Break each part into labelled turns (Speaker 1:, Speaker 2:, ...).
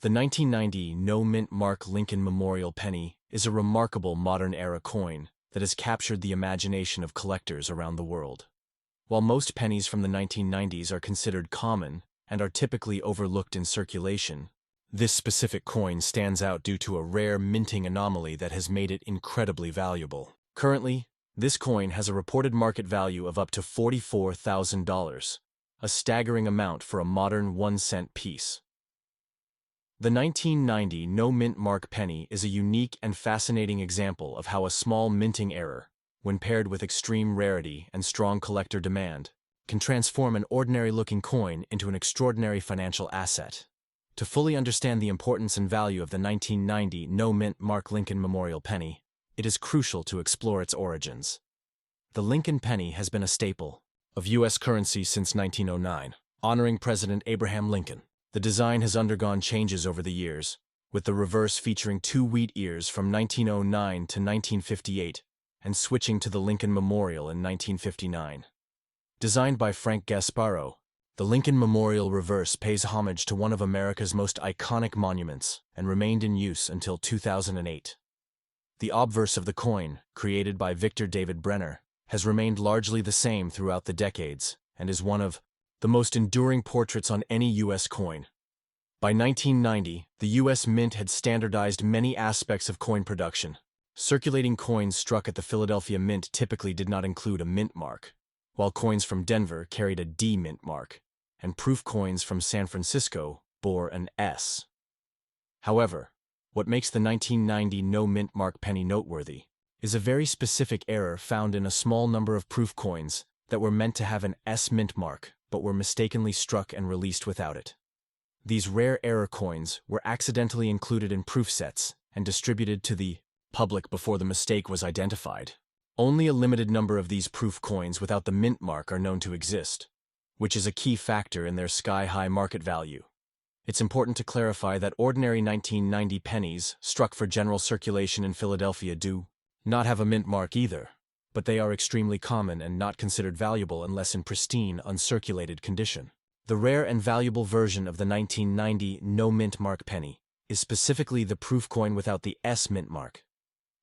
Speaker 1: The 1990 no-mint mark Lincoln Memorial penny is a remarkable modern-era coin that has captured the imagination of collectors around the world. While most pennies from the 1990s are considered common and are typically overlooked in circulation, this specific coin stands out due to a rare minting anomaly that has made it incredibly valuable. Currently, this coin has a reported market value of up to $44,000, a staggering amount for a modern 1-cent piece. The 1990 no-mint mark penny is a unique and fascinating example of how a small minting error, when paired with extreme rarity and strong collector demand, can transform an ordinary-looking coin into an extraordinary financial asset. To fully understand the importance and value of the 1990 no-mint mark Lincoln Memorial penny, it is crucial to explore its origins. The Lincoln penny has been a staple of U.S. currency since 1909, honoring President Abraham Lincoln. The design has undergone changes over the years, with the reverse featuring 2 wheat ears from 1909 to 1958 and switching to the Lincoln Memorial in 1959. Designed by Frank Gasparro, the Lincoln Memorial reverse pays homage to one of America's most iconic monuments and remained in use until 2008. The obverse of the coin, created by Victor David Brenner, has remained largely the same throughout the decades and is one of the most enduring portraits on any U.S. coin. By 1990, the U.S. Mint had standardized many aspects of coin production. Circulating coins struck at the Philadelphia Mint typically did not include a mint mark, while coins from Denver carried a D mint mark, and proof coins from San Francisco bore an S. However, what makes the 1990 no-mint mark penny noteworthy is a very specific error found in a small number of proof coins that were meant to have an S mint mark but were mistakenly struck and released without it. These rare error coins were accidentally included in proof sets and distributed to the public before the mistake was identified. Only a limited number of these proof coins without the mint mark are known to exist, which is a key factor in their sky-high market value. It's important to clarify that ordinary 1990 pennies struck for general circulation in Philadelphia do not have a mint mark either, but they are extremely common and not considered valuable unless in pristine, uncirculated condition. The rare and valuable version of the 1990 no-mint mark penny is specifically the proof coin without the S mint mark.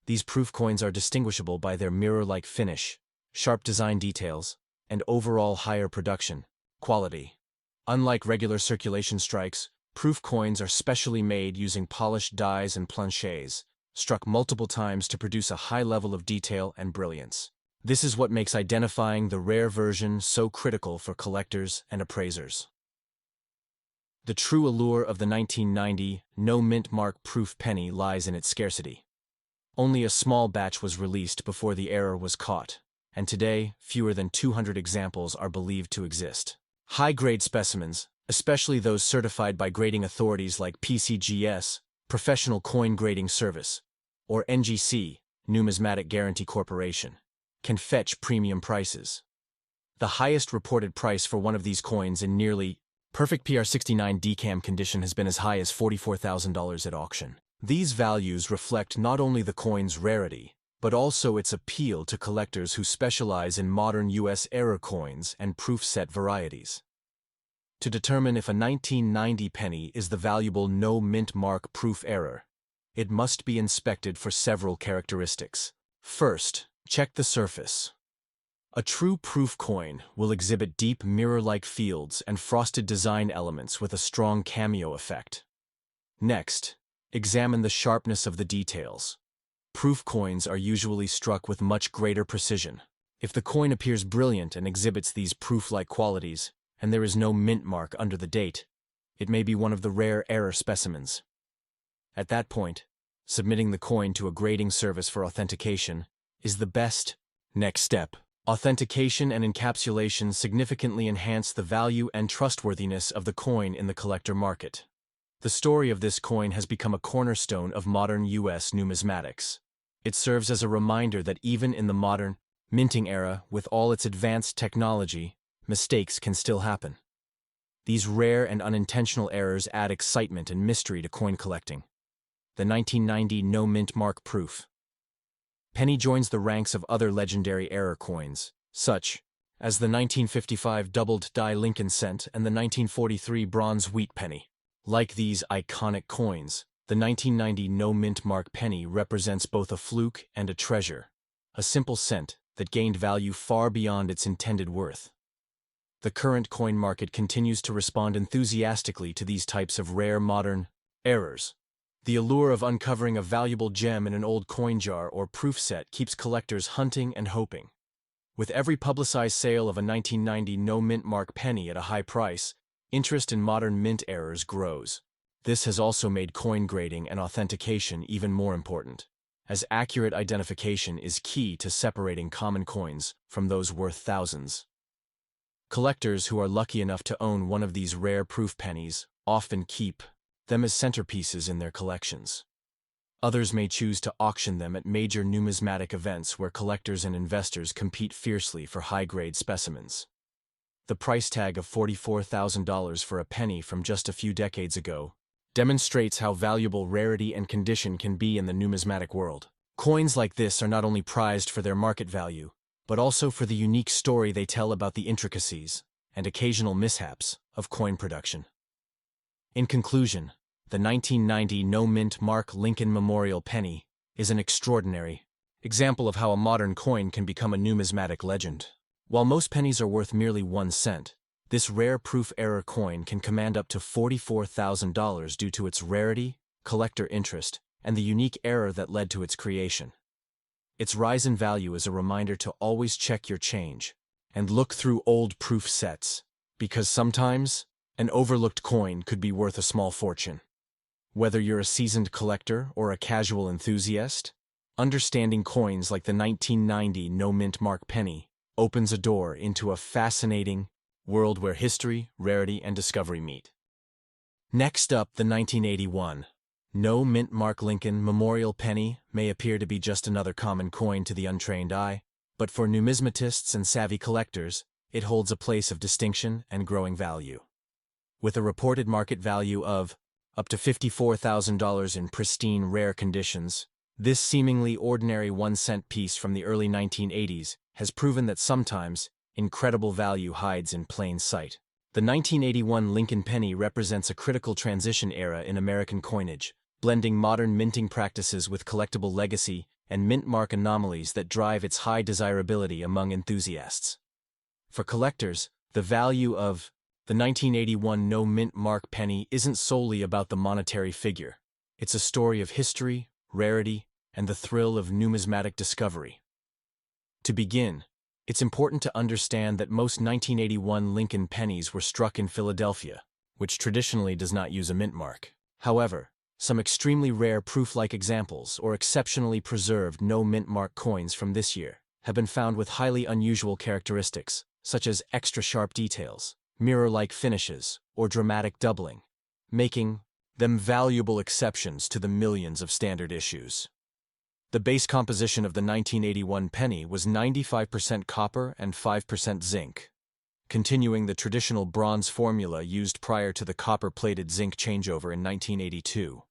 Speaker 1: These proof coins are distinguishable by their mirror-like finish, sharp design details, and overall higher production quality. Unlike regular circulation strikes, proof coins are specially made using polished dies and planchets, struck multiple times to produce a high level of detail and brilliance. This is what makes identifying the rare version so critical for collectors and appraisers. The true allure of the 1990 no-mint mark proof penny lies in its scarcity. Only a small batch was released before the error was caught, and today fewer than 200 examples are believed to exist. High-grade specimens, especially those certified by grading authorities like PCGS, Professional Coin Grading Service, or NGC, Numismatic Guarantee Corporation, can fetch premium prices. The highest reported price for one of these coins in nearly perfect PR69 DCAM condition has been as high as $44,000 at auction. These values reflect not only the coin's rarity, but also its appeal to collectors who specialize in modern U.S. error coins and proof set varieties. To determine if a 1990 penny is the valuable no-mint mark proof error, it must be inspected for several characteristics. First, check the surface. A true proof coin will exhibit deep mirror-like fields and frosted design elements with a strong cameo effect. Next, examine the sharpness of the details. Proof coins are usually struck with much greater precision. If the coin appears brilliant and exhibits these proof-like qualities, and there is no mint mark under the date, it may be one of the rare error specimens. At that point, submitting the coin to a grading service for authentication is the best next step. Authentication and encapsulation significantly enhance the value and trustworthiness of the coin in the collector market. The story of this coin has become a cornerstone of modern U.S. numismatics. It serves as a reminder that even in the modern, minting era, with all its advanced technology, mistakes can still happen. These rare and unintentional errors add excitement and mystery to coin collecting. The 1990 no-mint mark proof penny joins the ranks of other legendary error coins, such as the 1955 doubled die Lincoln cent and the 1943 bronze wheat penny. Like these iconic coins, the 1990 no-mint mark penny represents both a fluke and a treasure, a simple cent that gained value far beyond its intended worth. The current coin market continues to respond enthusiastically to these types of rare modern errors. The allure of uncovering a valuable gem in an old coin jar or proof set keeps collectors hunting and hoping. With every publicized sale of a 1990 no-mint mark penny at a high price, interest in modern mint errors grows. This has also made coin grading and authentication even more important, as accurate identification is key to separating common coins from those worth thousands. Collectors who are lucky enough to own one of these rare proof pennies often keep them as centerpieces in their collections. Others may choose to auction them at major numismatic events where collectors and investors compete fiercely for high-grade specimens. The price tag of $44,000 for a penny from just a few decades ago demonstrates how valuable rarity and condition can be in the numismatic world. Coins like this are not only prized for their market value, but also for the unique story they tell about the intricacies and occasional mishaps of coin production. In conclusion, the 1990 no-mint mark Lincoln Memorial penny is an extraordinary example of how a modern coin can become a numismatic legend. While most pennies are worth merely 1 cent, this rare proof error coin can command up to $44,000 due to its rarity, collector interest, and the unique error that led to its creation. Its rise in value is a reminder to always check your change and look through old proof sets, because sometimes an overlooked coin could be worth a small fortune. Whether you're a seasoned collector or a casual enthusiast, understanding coins like the 1990 no-mint mark penny opens a door into a fascinating world where history, rarity, and discovery meet. Next up, the 1981 no-mint mark Lincoln Memorial penny may appear to be just another common coin to the untrained eye, but for numismatists and savvy collectors, it holds a place of distinction and growing value. With a reported market value of up to $54,000 in pristine, rare conditions, this seemingly ordinary 1-cent piece from the early 1980s has proven that sometimes incredible value hides in plain sight. The 1981 Lincoln penny represents a critical transition era in American coinage, blending modern minting practices with collectible legacy and mint mark anomalies that drive its high desirability among enthusiasts. For collectors, the value of the 1981 no-mint mark penny isn't solely about the monetary figure. It's a story of history, rarity, and the thrill of numismatic discovery. To begin, it's important to understand that most 1981 Lincoln pennies were struck in Philadelphia, which traditionally does not use a mint mark. However, some extremely rare proof-like examples or exceptionally preserved no-mint mark coins from this year have been found with highly unusual characteristics, such as extra-sharp details, mirror-like finishes, or dramatic doubling, making them valuable exceptions to the millions of standard issues. The base composition of the 1981 penny was 95% copper and 5% zinc, continuing the traditional bronze formula used prior to the copper-plated zinc changeover in 1982.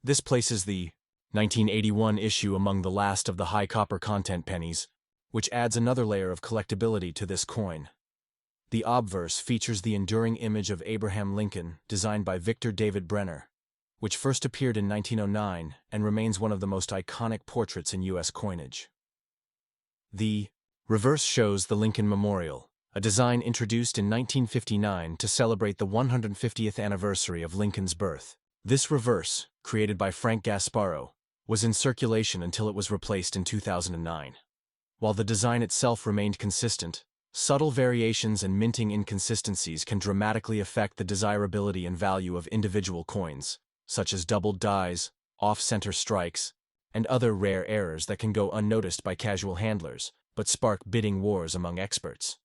Speaker 1: This places the 1981 issue among the last of the high copper content pennies, which adds another layer of collectability to this coin. The obverse features the enduring image of Abraham Lincoln, designed by Victor David Brenner, which first appeared in 1909 and remains one of the most iconic portraits in U.S. coinage. The reverse shows the Lincoln Memorial, a design introduced in 1959 to celebrate the 150th anniversary of Lincoln's birth. This reverse, created by Frank Gasparro, was in circulation until it was replaced in 2009. While the design itself remained consistent, subtle variations and minting inconsistencies can dramatically affect the desirability and value of individual coins, such as doubled dies, off-center strikes, and other rare errors that can go unnoticed by casual handlers, but spark bidding wars among experts.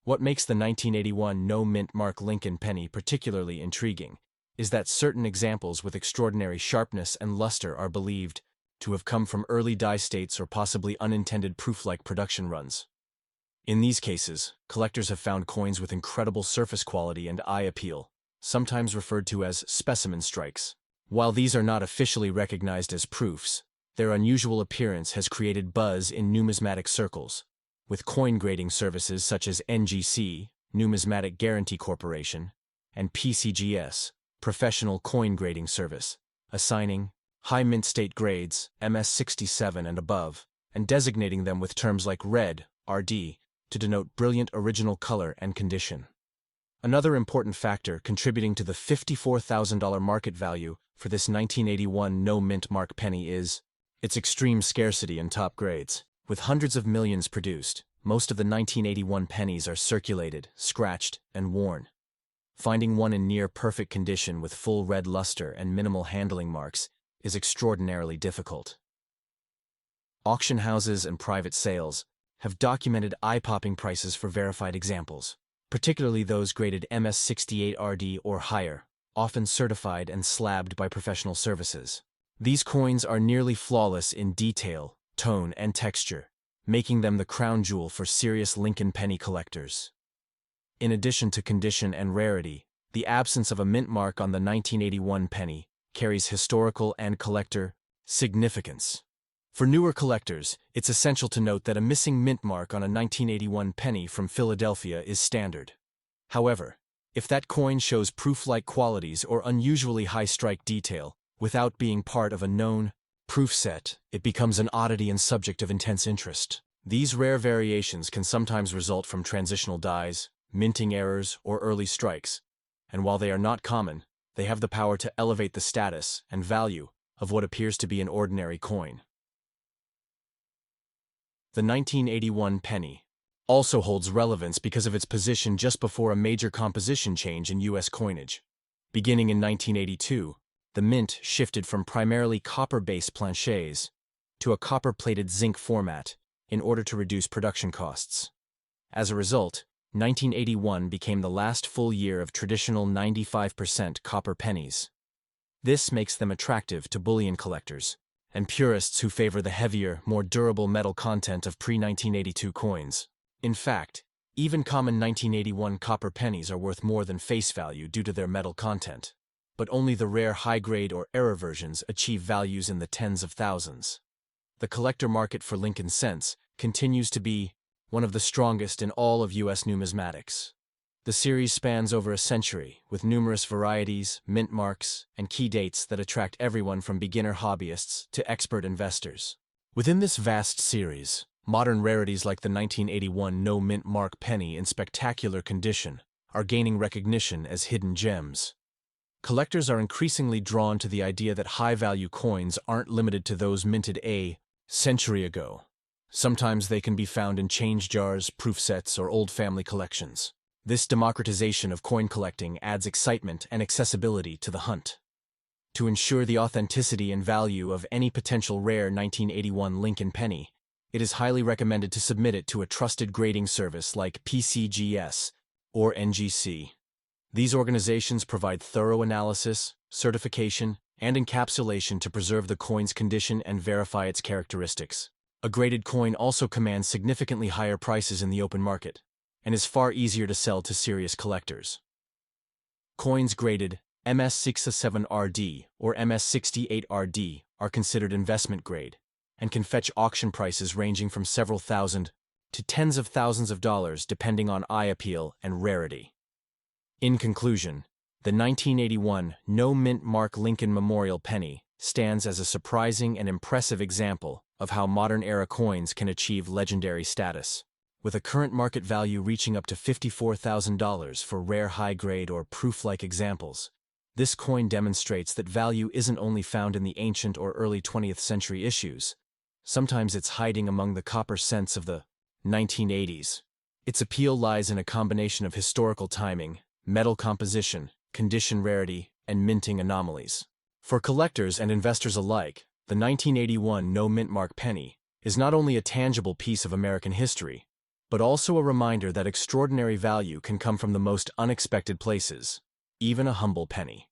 Speaker 1: What makes the 1981 no-mint mark Lincoln penny particularly intriguing is that certain examples with extraordinary sharpness and luster are believed to have come from early die states or possibly unintended proof-like production runs. In these cases, collectors have found coins with incredible surface quality and eye appeal, sometimes referred to as specimen strikes. While these are not officially recognized as proofs, their unusual appearance has created buzz in numismatic circles, with coin grading services such as NGC, Numismatic Guarantee Corporation, and PCGS, professional coin grading service, assigning high mint state grades, MS67 and above, and designating them with terms like red, RD, to denote brilliant original color and condition. Another important factor contributing to the $54,000 market value for this 1981 no-mint mark penny is its extreme scarcity in top grades. With hundreds of millions produced, most of the 1981 pennies are circulated, scratched, and worn. Finding one in near-perfect condition with full red luster and minimal handling marks is extraordinarily difficult. Auction houses and private sales have documented eye-popping prices for verified examples, particularly those graded MS68RD or higher, often certified and slabbed by professional services. These coins are nearly flawless in detail, tone, and texture, making them the crown jewel for serious Lincoln penny collectors. In addition to condition and rarity, the absence of a mint mark on the 1981 penny carries historical and collector significance. For newer collectors, it's essential to note that a missing mint mark on a 1981 penny from Philadelphia is standard. However, if that coin shows proof-like qualities or unusually high strike detail without being part of a known proof set, it becomes an oddity and subject of intense interest. These rare variations can sometimes result from transitional dies, minting errors, or early strikes, and while they are not common, they have the power to elevate the status and value of what appears to be an ordinary coin. The 1981 penny also holds relevance because of its position just before a major composition change in U.S. coinage. Beginning in 1982, the mint shifted from primarily copper-based planchets to a copper-plated zinc format in order to reduce production costs. As a result, 1981 became the last full year of traditional 95% copper pennies. This makes them attractive to bullion collectors and purists who favor the heavier, more durable metal content of pre-1982 coins. In fact, even common 1981 copper pennies are worth more than face value due to their metal content, but only the rare high-grade or error versions achieve values in the tens of thousands. The collector market for Lincoln cents continues to be one of the strongest in all of U.S. numismatics. The series spans over a century, with numerous varieties, mint marks, and key dates that attract everyone from beginner hobbyists to expert investors. Within this vast series, modern rarities like the 1981 no-mint mark penny in spectacular condition are gaining recognition as hidden gems. Collectors are increasingly drawn to the idea that high-value coins aren't limited to those minted a century ago. Sometimes they can be found in change jars, proof sets, or old family collections. This democratization of coin collecting adds excitement and accessibility to the hunt. To ensure the authenticity and value of any potential rare 1981 Lincoln penny, it is highly recommended to submit it to a trusted grading service like PCGS or NGC. These organizations provide thorough analysis, certification, and encapsulation to preserve the coin's condition and verify its characteristics. A graded coin also commands significantly higher prices in the open market and is far easier to sell to serious collectors. Coins graded MS67RD or MS68RD are considered investment grade and can fetch auction prices ranging from several thousand to tens of thousands of dollars depending on eye appeal and rarity. In conclusion, the 1981 no-mint mark Lincoln Memorial penny stands as a surprising and impressive example of how modern-era coins can achieve legendary status. With a current market value reaching up to $54,000 for rare high-grade or proof-like examples, this coin demonstrates that value isn't only found in the ancient or early 20th century issues. Sometimes it's hiding among the copper cents of the 1980s. Its appeal lies in a combination of historical timing, metal composition, condition rarity, and minting anomalies. For collectors and investors alike, the 1981 no-mint mark penny is not only a tangible piece of American history, but also a reminder that extraordinary value can come from the most unexpected places, even a humble penny.